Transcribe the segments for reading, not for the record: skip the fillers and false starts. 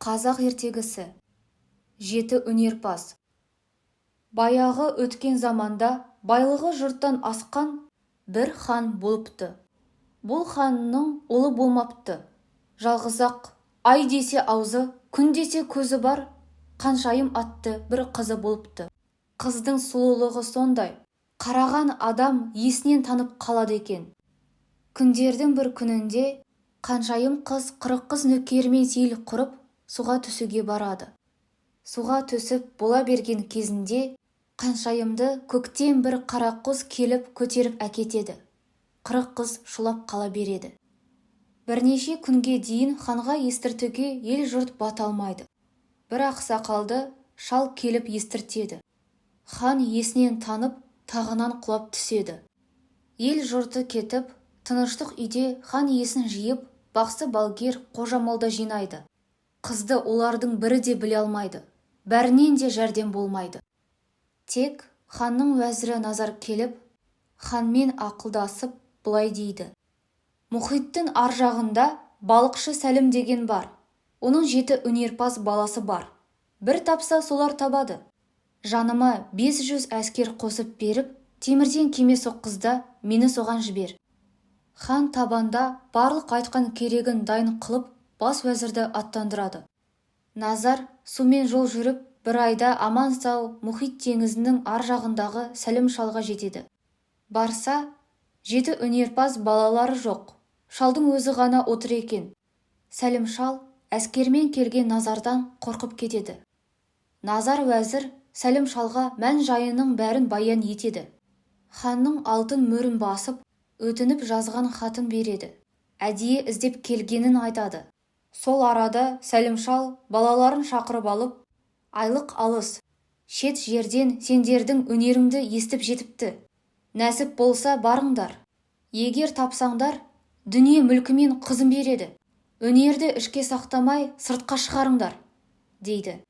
Қазақ ертегісі. Жеті өнерпаз. Баяғы өткен заманда байлығы жұрттан асқан бір хан болыпты. Бұл ханның ұлы болмапты. Жалғыз-ақ ай десе аузы, күн десе көзі бар, Қаншайым атты бір қызы болыпты. Қыздың сұлулығы сондай, қараған адам есінен танып қалады екен. Күндердің бір күнінде Қаншайым қыз 40 қыз нөкерімен сейіл құрып, суға түсуге барады. Суға түсіп бола берген кезінде Қаншайымды көктен бір қарақұс келіп көтеріп әкетеді. 40 қыз шулап қала береді. Бірнеше күнге дейін ханға естіртуге ел жұрт бата алмайды. Бір ақсақалды шал келіп естіртеді. Хан есінен танып тағынан құлап түседі. Ел жұрты кетіп, тыныштық үйде хан есін жиып, бақсы балгер қожамолда жинайды. Қызды олардың бірі де біле алмайды. Бәрінен де жәрдем болмайды. Тек ханның уәзірі Назар келіп, ханмен ақылдасып былай дейді: мұхиттың ар жағында балықшы Сәлім деген бар. Оның 7 өнерпаз баласы бар. Бір тапса солар табады. Жаныма 500 әскер қосып беріп, темірден кеме соққызда мені соған жібер. Хан табанда барлық айтқан керегін дайын қылып, бас уәзірді аттандырады. Назар сумен жол жүріп, бір айда аман сау мұхит теңізінің ар жағындағы Сәлім шалға жетеді. Барса, 7 өнерпаз балалары жоқ. Шалдың өзі ғана отыр екен. Сәлім шал әскермен келген Назардан қорқып кетеді. Назар уәзір Сәлім шалға мән жайының бәрін баян етеді. Ханның алтын мөрін басып, өтініп жазған хатын береді. Әдейі іздеп келгенін айтады. Сол арада Сәлім шал балаларын шақырып алып, айлық алыс, шет жерден сендердің өнеріңді естіп жетіпті. Нәсіп болса барыңдар. Егер тапсаңдар, дүние мүлкімен қызын береді. Өнерді ішке сақтамай сыртқа шығарыңдар, дейді.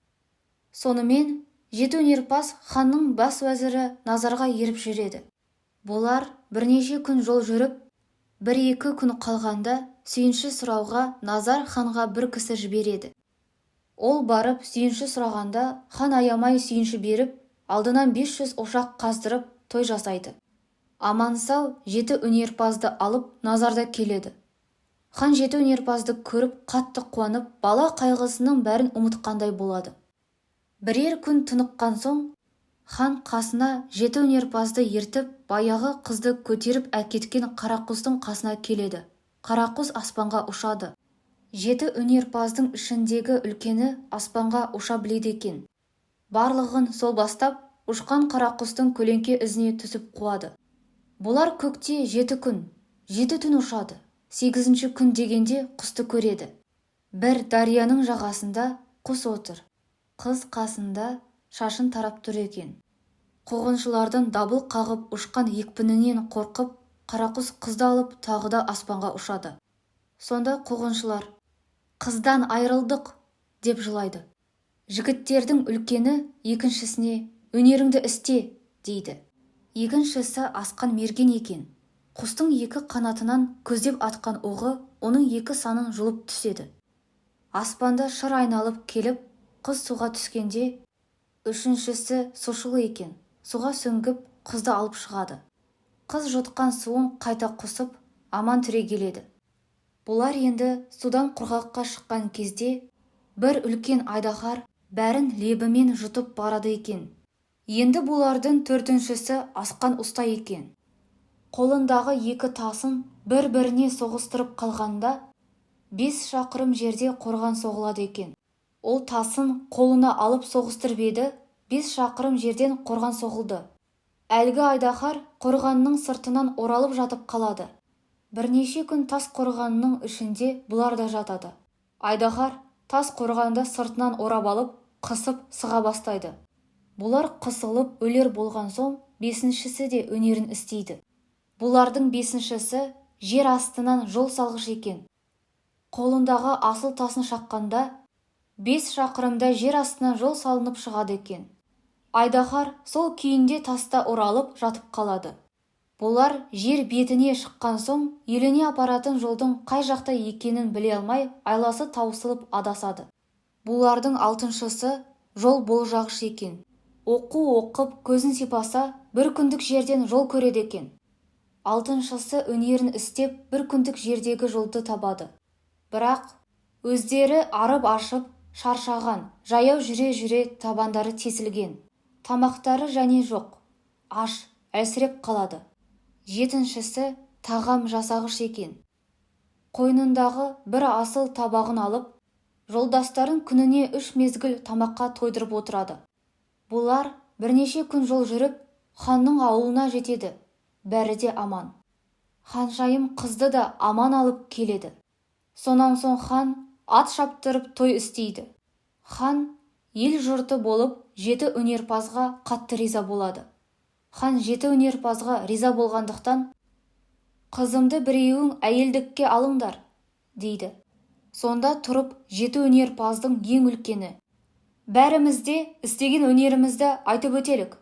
Сонымен 7 өнерпаз ханның бас уәзірі Назарға еріп жүреді. Болар бірнеше күн жол жүріп, 1-2 күн қалғанда сүйінші сұрауға Назар ханға бір кісі жібереді. Ол барып сүйінші сұрағанда хан аямай сүйінші беріп, алдынан 500 ошақ қаздырып той жасайды. Аман-сау 7 өнерпазды алып Назарда келеді. Хан 7 өнерпазды көріп қатты қуанып, бала қайғысының бәрін ұмытқандай болады. Бірер күн тыныққан соң, хан қасына 7 өнерпазды ертіп, баяғы қызды көтеріп әкеткен қарақұстың қасына келеді. Қарақұс аспанға ұшады. 7 өнерпаздың ішіндегі үлкені аспанға ұша біледі екен. Барлығын сол бастап, ұшқан қарақұстың көлеңке ізіне түсіп қуады. Бұлар көкте 7 күн, 7 түн ұшады. 8-ші күн дегенде құсты көреді. Бір дарияның жағасында құс отыр. Қыз қасында шашын тарап тұр екен. Қуғыншылардың дабыл қағып ұшқан екпінінен қорқып, қарақұс қызды алып тағы да аспанға ұшады. Сонда қуғыншылар: қыздан айырылдық, деп жылайды. Жігіттердің үлкені екіншісіне: өнеріңді істе, дейді. Екіншісі асқан мерген екен. Құстың 2 қанатынан көздеп атқан оғы оның 2 санын жұлып түседі. Аспанда шыр айналып келіп, қыз суға түскенде, үшіншісі сушылы екен. Суға сүңгіп, қызды алып шығады. Қыз жұтқан суын қайта құсып, аман түрегеледі. Бұлар енді судан құрғаққа шыққан кезде, бір үлкен айдаһар бәрін лебімен жұтып барады екен. Енді бұлардың 4-шісі асқан ұста екен. Қолындағы 2 тасын бір-біріне соғыстырып қалғанда, 5 шақырым жерде қорған соғылады екен. Ол тасын қолына алып соғыстырып еді, 5 шақырым жерден қорған соғылды. Әлгі айдаһар қорғанның сыртынан оралып жатып қалады. Бірнеше күн тас қорғанның ішінде бұлар да жатады. Айдаһар тас қорғанды сыртынан орап алып, қысып сыға бастайды. Бұлар қысылып өлер болған соң, 5-шісі де өнерін істейді. Бұлардың 5-шісі жер астынан жол салғыш екен. Қолындағы асыл тасын шаққанда, 5 шақырымда жер астынан жол салынып шығады екен. Айдаһар сол күйінде таста оралып жатып қалады. Бұлар жер бетіне шыққан соң, еліне апаратын жолдың қай жақта екенін біле алмай, айласы таусылып адасады. Бұлардың алтыншысы жол болжағыш екен. Оқу оқып көзін сипаса, бір күндік жерден жол көреді екен. Алтыншысы өнерін істеп бір күндік жердегі жолды табады. Бірақ өздері арып ашып, шаршаған, жаяу жүре-жүре табандары тесілген. Тамақтары және жоқ, аш, әлсіреп қалады. Жетіншісі тағам жасағыш екен. Қойнындағы бір асыл табағын алып, жолдастарын күніне 3 мезгіл тамаққа тойдырып отырады. Бұлар бірнеше күн жол жүріп, ханның ауылына жетеді. Бәрі де аман. Ханшайым қызды да аман алып келеді. Сонан соң хан ат шаптырып той істейді. Хан ел жұрты болып 7 өнерпазға қатты риза болады. Хан 7 өнерпазға риза болғандықтан, қызымды біреуің әйелдікке алыңдар, дейді. Сонда тұрып 7 өнерпаздың ең үлкені: бәрімізде істеген өнерімізді айтып өтелік.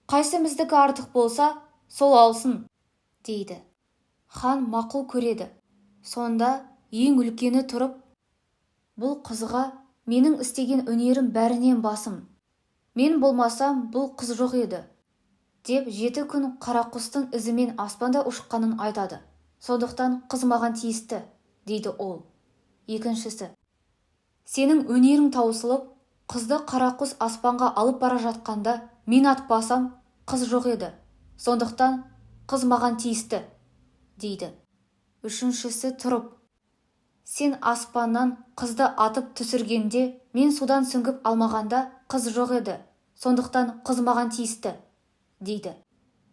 Қайсымыздікі артық болса, сол алсын, дейді. Хан мақұл көреді. Сонда ең үлкені тұрып: бұл қызға менің істеген өнерім бәрінен басым. Мен болмасам бұл қыз жоқ еді, деп 7 күн қарақұстың ізімен аспанда ұшқанын айтады. Сондықтан қыз маған тиісті, дейді ол. Екіншісі: сенің өнерің таусылып, қызды қарақұс аспанға алып бара жатқанда мен атпасам, қыз жоқ еді. Сондықтан қыз маған тиісті, дейді. Үшіншісі тұрып: сен аспаннан қызды атып түсіргенде, мен судан сүңгіп алмағанда қыз жоқ еді. Сондықтан қыз маған тиісті, дейді.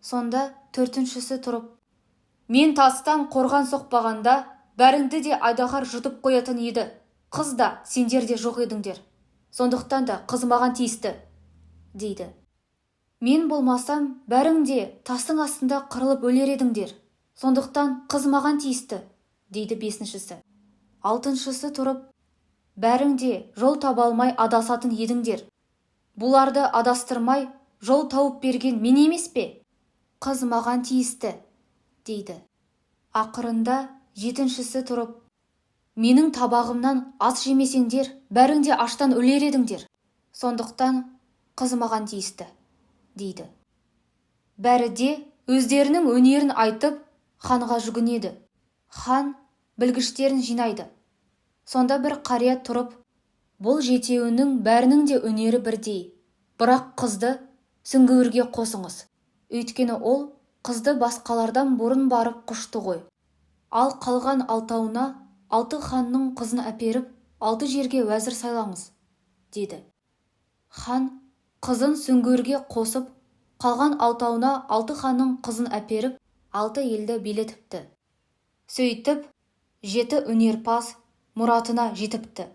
Сонда төртіншісі тұрып: мен тастан қорған соқпағанда, бәріңді де айдаһар жұтып қоятын еді. Қыз да, сендер де жоқ едіңдер. Сондықтан да қыз маған тиісті, дейді. Мен болмасам, бәрің де тастың астында қырылып өлер едіңдер. Сондықтан қыз маған тиісті, дейді бесіншісі. Алтыншысы тұрып: бәрің де жол таба алмай адасатын едіңдер. Бұларды адастырмай жол тауып берген мен емес пе? Қыз маған тиісті, дейді. Ақырында жетіншісі тұрып: менің табағымнан ас жемесеңдер, бәрің де аштан өлер едіңдер. Сондықтан қыз маған тиісті, дейді. Бәрі де өздерінің өнерін айтып, ханға жүгінеді. Хан білгіштерін жинайды. Сонда бір қария тұрып: бұл жетеуінің бәрінің де өнері бірдей. Бірақ қызды сүңгуірге қосыңыз. Өйткені ол қызды басқалардан бұрын барып құшты ғой. Ал қалған 6-уына 6 ханның қызын әперіп, 6 жерге уәзір сайлаңыз, деді. Хан қызын сүңгуірге қосып, қалған 6-уына 6 ханның қызын әперіп, 6 елді билетіпті. Сөйтіп, 7 өнерпаз мұратына жетіпті.